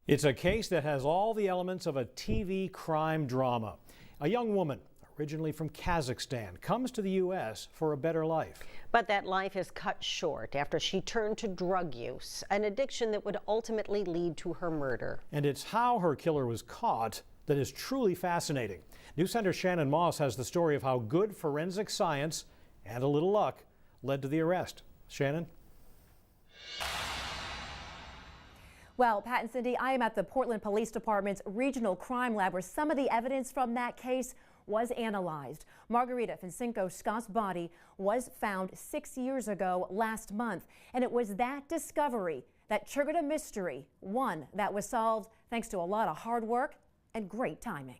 It's a case that has all the elements of a TV crime drama. A young woman, originally from Kazakhstan, comes to the U.S. for a better life. But that life is cut short after she turned to drug use, an addiction that would ultimately lead to her murder. And it's how her killer was caught that is truly fascinating. News Center Shannon Moss has the story of how good forensic science and a little luck led to the arrest. Shannon? Well, Pat and Cindy, I am at the Portland Police Department's Regional Crime Lab where some of the evidence from that case was analyzed. Margarita Fisenko Scott's body was found 6 years ago last month, and it was that discovery that triggered a mystery, one that was solved thanks to a lot of hard work and great timing.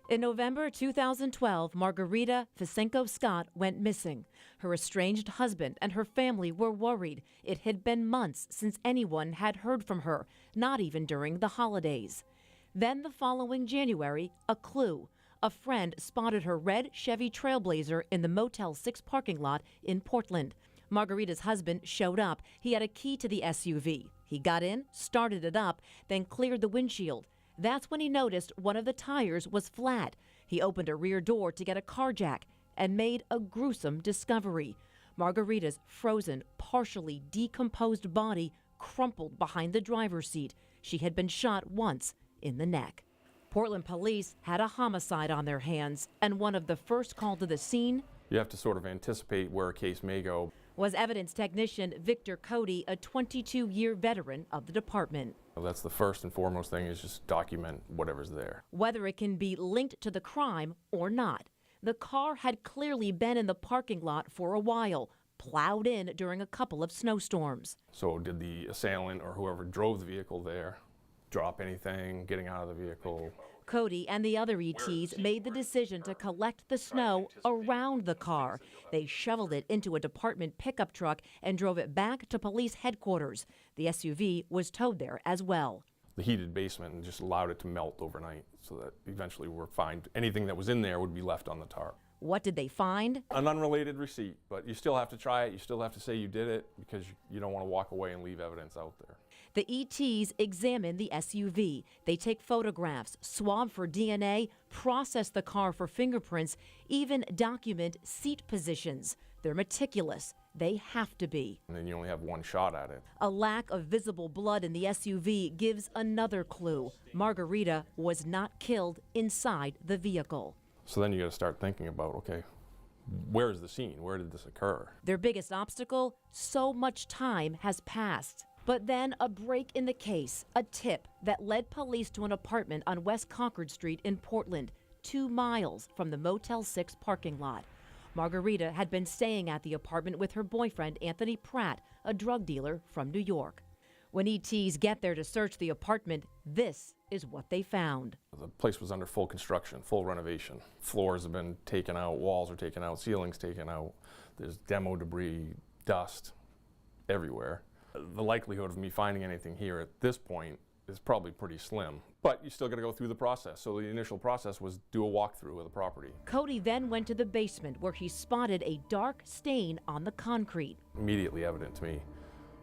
In November 2012, Margarita Fisenko Scott went missing. Her estranged husband and her family were worried. It had been months since anyone had heard from her, not even during the holidays. Then the following January, a clue. A friend spotted her red Chevy Trailblazer in the Motel 6 parking lot in Portland. Margarita's husband showed up. He had a key to the SUV. He got in, started it up, then cleared the windshield. That's when he noticed one of the tires was flat. He opened a rear door to get a car jack and made a gruesome discovery. Margarita's frozen, partially decomposed body crumpled behind the driver's seat. She had been shot once in the neck. Portland police had a homicide on their hands, and one of the first called to the scene. You have to sort of anticipate where a case may go. Was evidence technician Victor Cody, a 22-year veteran of the department. That's the first and foremost thing, is just document whatever's there. Whether it can be linked to the crime or not. The car had clearly been in the parking lot for a while, plowed in during a couple of snowstorms. So did the assailant or whoever drove the vehicle there drop anything getting out of the vehicle? Cody and the other ETs made the decision to collect the snow around the car. They shoveled it into a department pickup truck and drove it back to police headquarters. The SUV was towed there as well. The heated basement just allowed it to melt overnight so that eventually we're fine. Anything that was in there would be left on the tarp. What did they find? An unrelated receipt, but you still have to try it. You still have to say you did it because you don't want to walk away and leave evidence out there. The ETs examine the SUV. They take photographs, swab for DNA, process the car for fingerprints, even document seat positions. They're meticulous. They have to be. And then you only have one shot at it. A lack of visible blood in the SUV gives another clue. Margarita was not killed inside the vehicle. So then you got to start thinking about, okay, where is the scene? Where did this occur? Their biggest obstacle? So much time has passed. But then a break in the case, a tip that led police to an apartment on West Concord Street in Portland, 2 miles from the Motel 6 parking lot. Margarita had been staying at the apartment with her boyfriend, Anthony Pratt, a drug dealer from New York. When ETs get there to search the apartment, this is what they found. The place was under full construction, full renovation. Floors have been taken out, walls are taken out, ceilings taken out. There's demo debris, dust everywhere. The likelihood of me finding anything here at this point is probably pretty slim, but you still got to go through the process. So the initial process was do a walkthrough of the property. Cody then went to the basement where he spotted a dark stain on the concrete. Immediately evident to me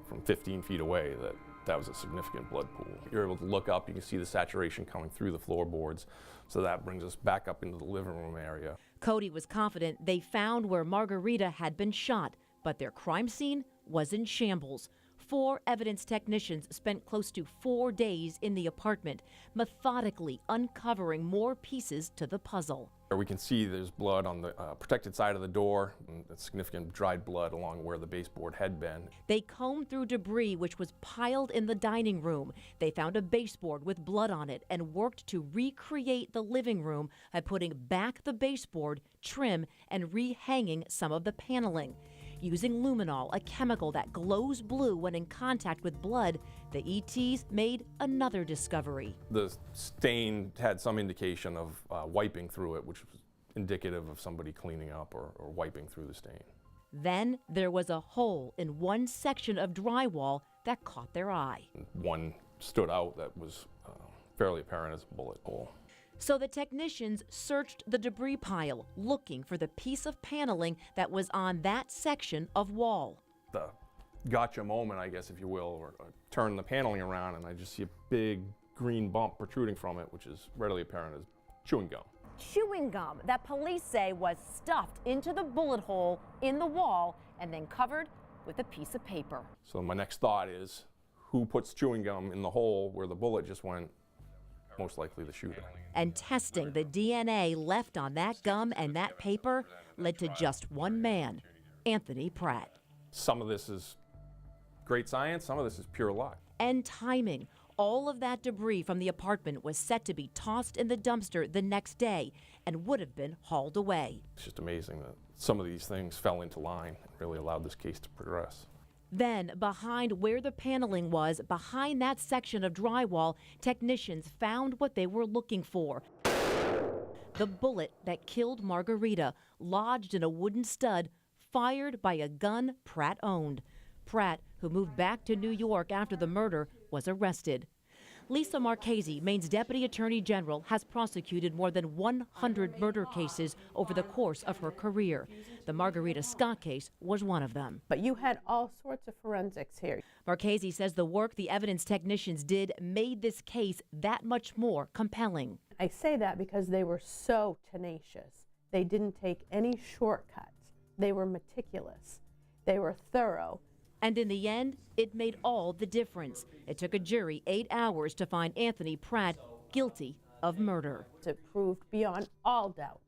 from 15 feet away that that was a significant blood pool. You're able to look up, you can see the saturation coming through the floorboards, so that brings us back up into the living room area. Cody was confident they found where Margarita had been shot, but their crime scene was in shambles. 4 evidence technicians spent close to 4 days in the apartment, methodically uncovering more pieces to the puzzle. We can see there's blood on the protected side of the door, and significant dried blood along where the baseboard had been. They combed through debris which was piled in the dining room. They found a baseboard with blood on it and worked to recreate the living room by putting back the baseboard, trim, and rehanging some of the paneling. Using luminol, a chemical that glows blue when in contact with blood, the ETs made another discovery. The stain had some indication of wiping through it, which was indicative of somebody cleaning up or wiping through the stain. Then there was a hole in one section of drywall that caught their eye. One stood out that was fairly apparent as a bullet hole. So the technicians searched the debris pile, looking for the piece of paneling that was on that section of wall. The gotcha moment, I guess, if you will, or turn the paneling around, and I just see a big green bump protruding from it, which is readily apparent as chewing gum. Chewing gum that police say was stuffed into the bullet hole in the wall and then covered with a piece of paper. So my next thought is, who puts chewing gum in the hole where the bullet just went? Most likely the shooter. And testing the DNA left on that gum and that paper led to just one man, Anthony Pratt. Some of this is great science, some of this is pure luck. And timing. All of that debris from the apartment was set to be tossed in the dumpster the next day and would have been hauled away. It's just amazing that some of these things fell into line and really allowed this case to progress. Then, behind where the paneling was, behind that section of drywall, technicians found what they were looking for. The bullet that killed Margarita, lodged in a wooden stud, fired by a gun Pratt owned. Pratt, who moved back to New York after the murder, was arrested. Lisa Marchese, Maine's Deputy Attorney General, has prosecuted more than 100 murder cases over the course of her career. The Margarita Scott case was one of them. But you had all sorts of forensics here. Marchese says the work the evidence technicians did made this case that much more compelling. I say that because they were so tenacious. They didn't take any shortcuts. They were meticulous. They were thorough. And in the end, it made all the difference. It took a jury 8 hours to find Anthony Pratt guilty of murder. It proved beyond all doubt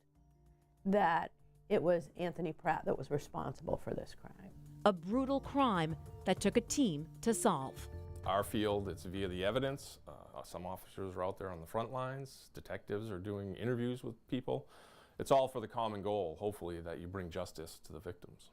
that it was Anthony Pratt that was responsible for this crime. A brutal crime that took a team to solve. Our field, it's via the evidence. Some officers are out there on the front lines. Detectives are doing interviews with people. It's all for the common goal, hopefully, that you bring justice to the victims.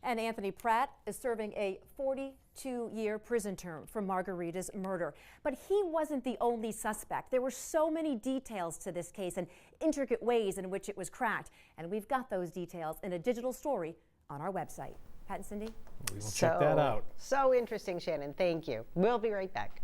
And Anthony Pratt is serving a 42-year prison term for Margarita's murder. But he wasn't the only suspect. There were so many details to this case and intricate ways in which it was cracked. And we've got those details in a digital story on our website. Pat and Cindy? We will check that out. So interesting, Shannon. Thank you. We'll be right back.